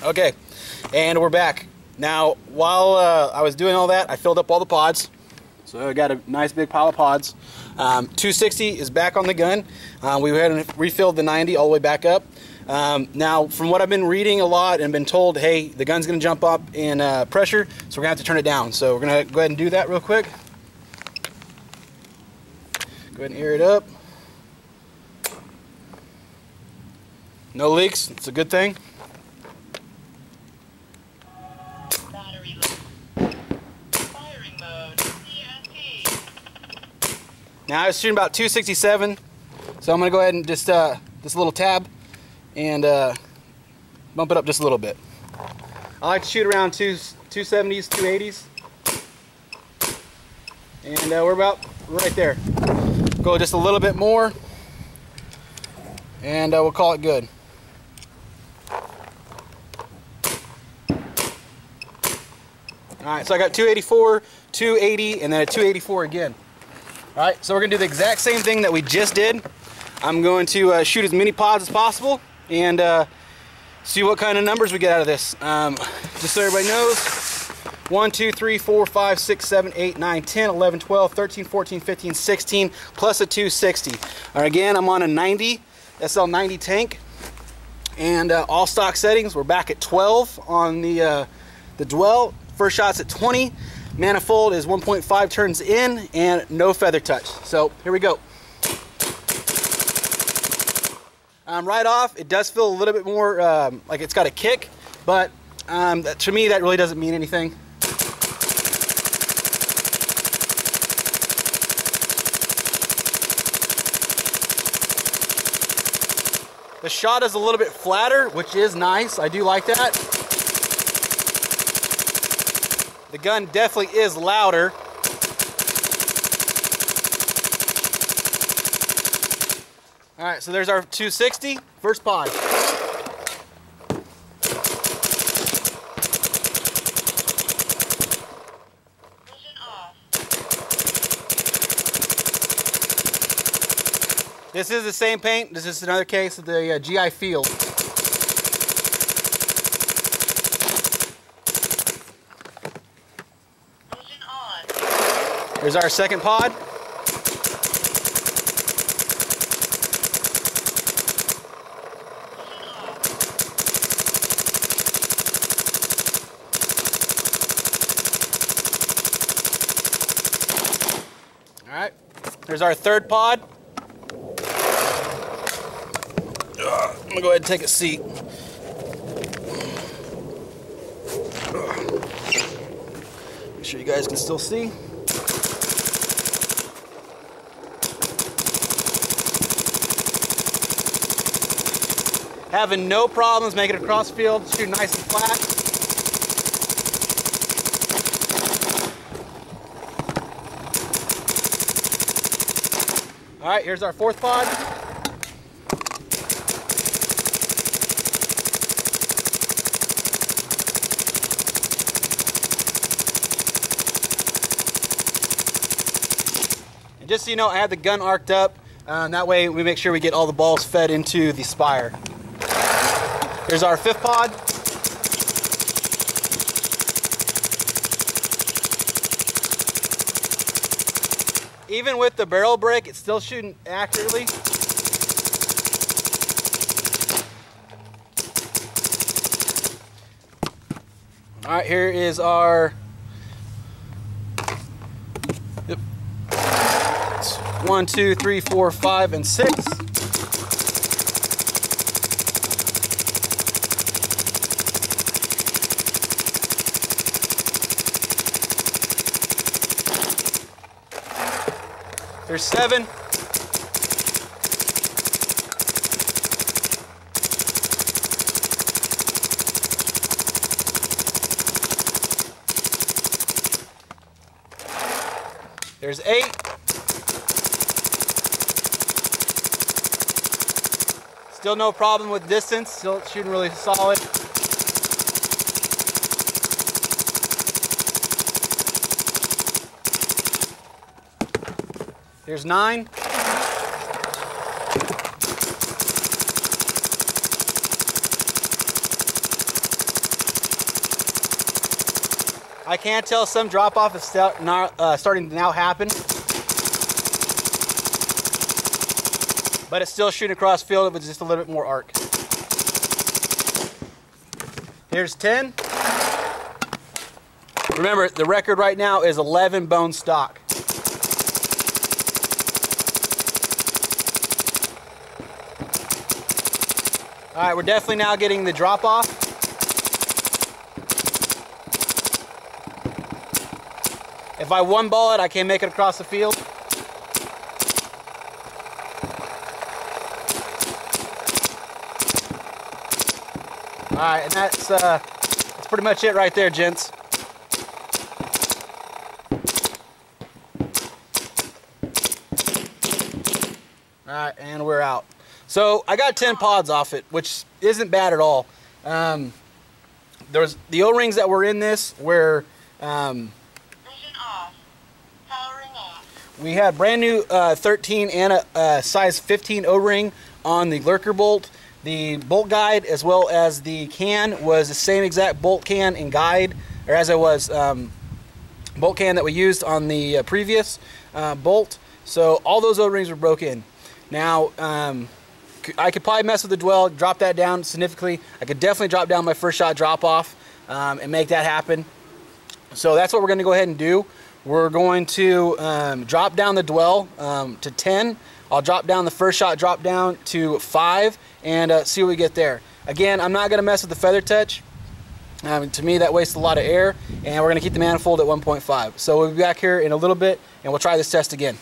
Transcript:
Okay, and we're back. Now, while I was doing all that, I filled up all the pods. So I got a nice big pile of pods. 260 is back on the gun. We went and refilled the 90 all the way back up. Now, from what I've been reading a lot and been told, hey, the gun's going to jump up in pressure, so we're going to have to turn it down. So we're going to go ahead and do that real quick. Go ahead and air it up. No leaks. It's a good thing. Battery low. Firing mode. ESP. Now I was shooting about 267, so I'm going to go ahead and just this little tab and bump it up just a little bit. I like to shoot around 270s, 280s, and we're about right there. Go just a little bit more, and we'll call it good. Alright, so I got 284, 280, and then a 284 again. Alright, so we're going to do the exact same thing that we just did. I'm going to shoot as many pods as possible and see what kind of numbers we get out of this. Just so everybody knows, 1, 2, 3, 4, 5, 6, 7, 8, 9, 10, 11, 12, 13, 14, 15, 16, plus a 260. Alright, again, I'm on a 90, SL90 tank. And all stock settings, we're back at 12 on the dwell. First shot's at 20. Manifold is 1.5 turns in and no feather touch. So here we go. Right off, it does feel a little bit more like it's got a kick, but to me that really doesn't mean anything. The shot is a little bit flatter, which is nice. I do like that. The gun definitely is louder. Alright, so there's our 260, first pod. This is the same paint. This is another case of the GI Field. Here's our second pod. All right, here's our third pod. I'm gonna go ahead and take a seat. Make sure you guys can still see. Having no problems making it across field, shooting nice and flat. All right, here's our fourth pod. And just so you know, I have the gun arced up. That way we make sure we get all the balls fed into the spire. Here's our fifth pod. Even with the barrel break, it's still shooting accurately. All right, here is our 1, 2, 3, 4, 5, and 6. There's 7. There's 8. Still no problem with distance, still shooting really solid. There's 9. I can tell some drop off is starting to now happen. But it's still shooting across field with just a little bit more arc. Here's 10. Remember, the record right now is 11 bone stock. All right, we're definitely now getting the drop off. If I one ball it, I can make it across the field. All right, and that's pretty much it right there, gents. All right, and we're out. So I got 10 pods off it, which isn't bad at all. There's the O-rings that were in this were Vision off. Powering off. we had brand new 13 and a size 15 O-ring on the Lurker Bolt. The bolt guide as well as the can was the same exact bolt can and guide, or as it was bolt can that we used on the previous bolt. So all those O-rings were broke in. Now I could probably mess with the dwell, drop that down significantly. I could definitely drop down my first shot drop off and make that happen. So that's what we're going to go ahead and do. We're going to drop down the dwell to 10. I'll drop down the first shot drop down to 5 and see what we get there. Again, I'm not going to mess with the feather touch. To me, that wastes a lot of air, and we're going to keep the manifold at 1.5. So we'll be back here in a little bit, and we'll try this test again.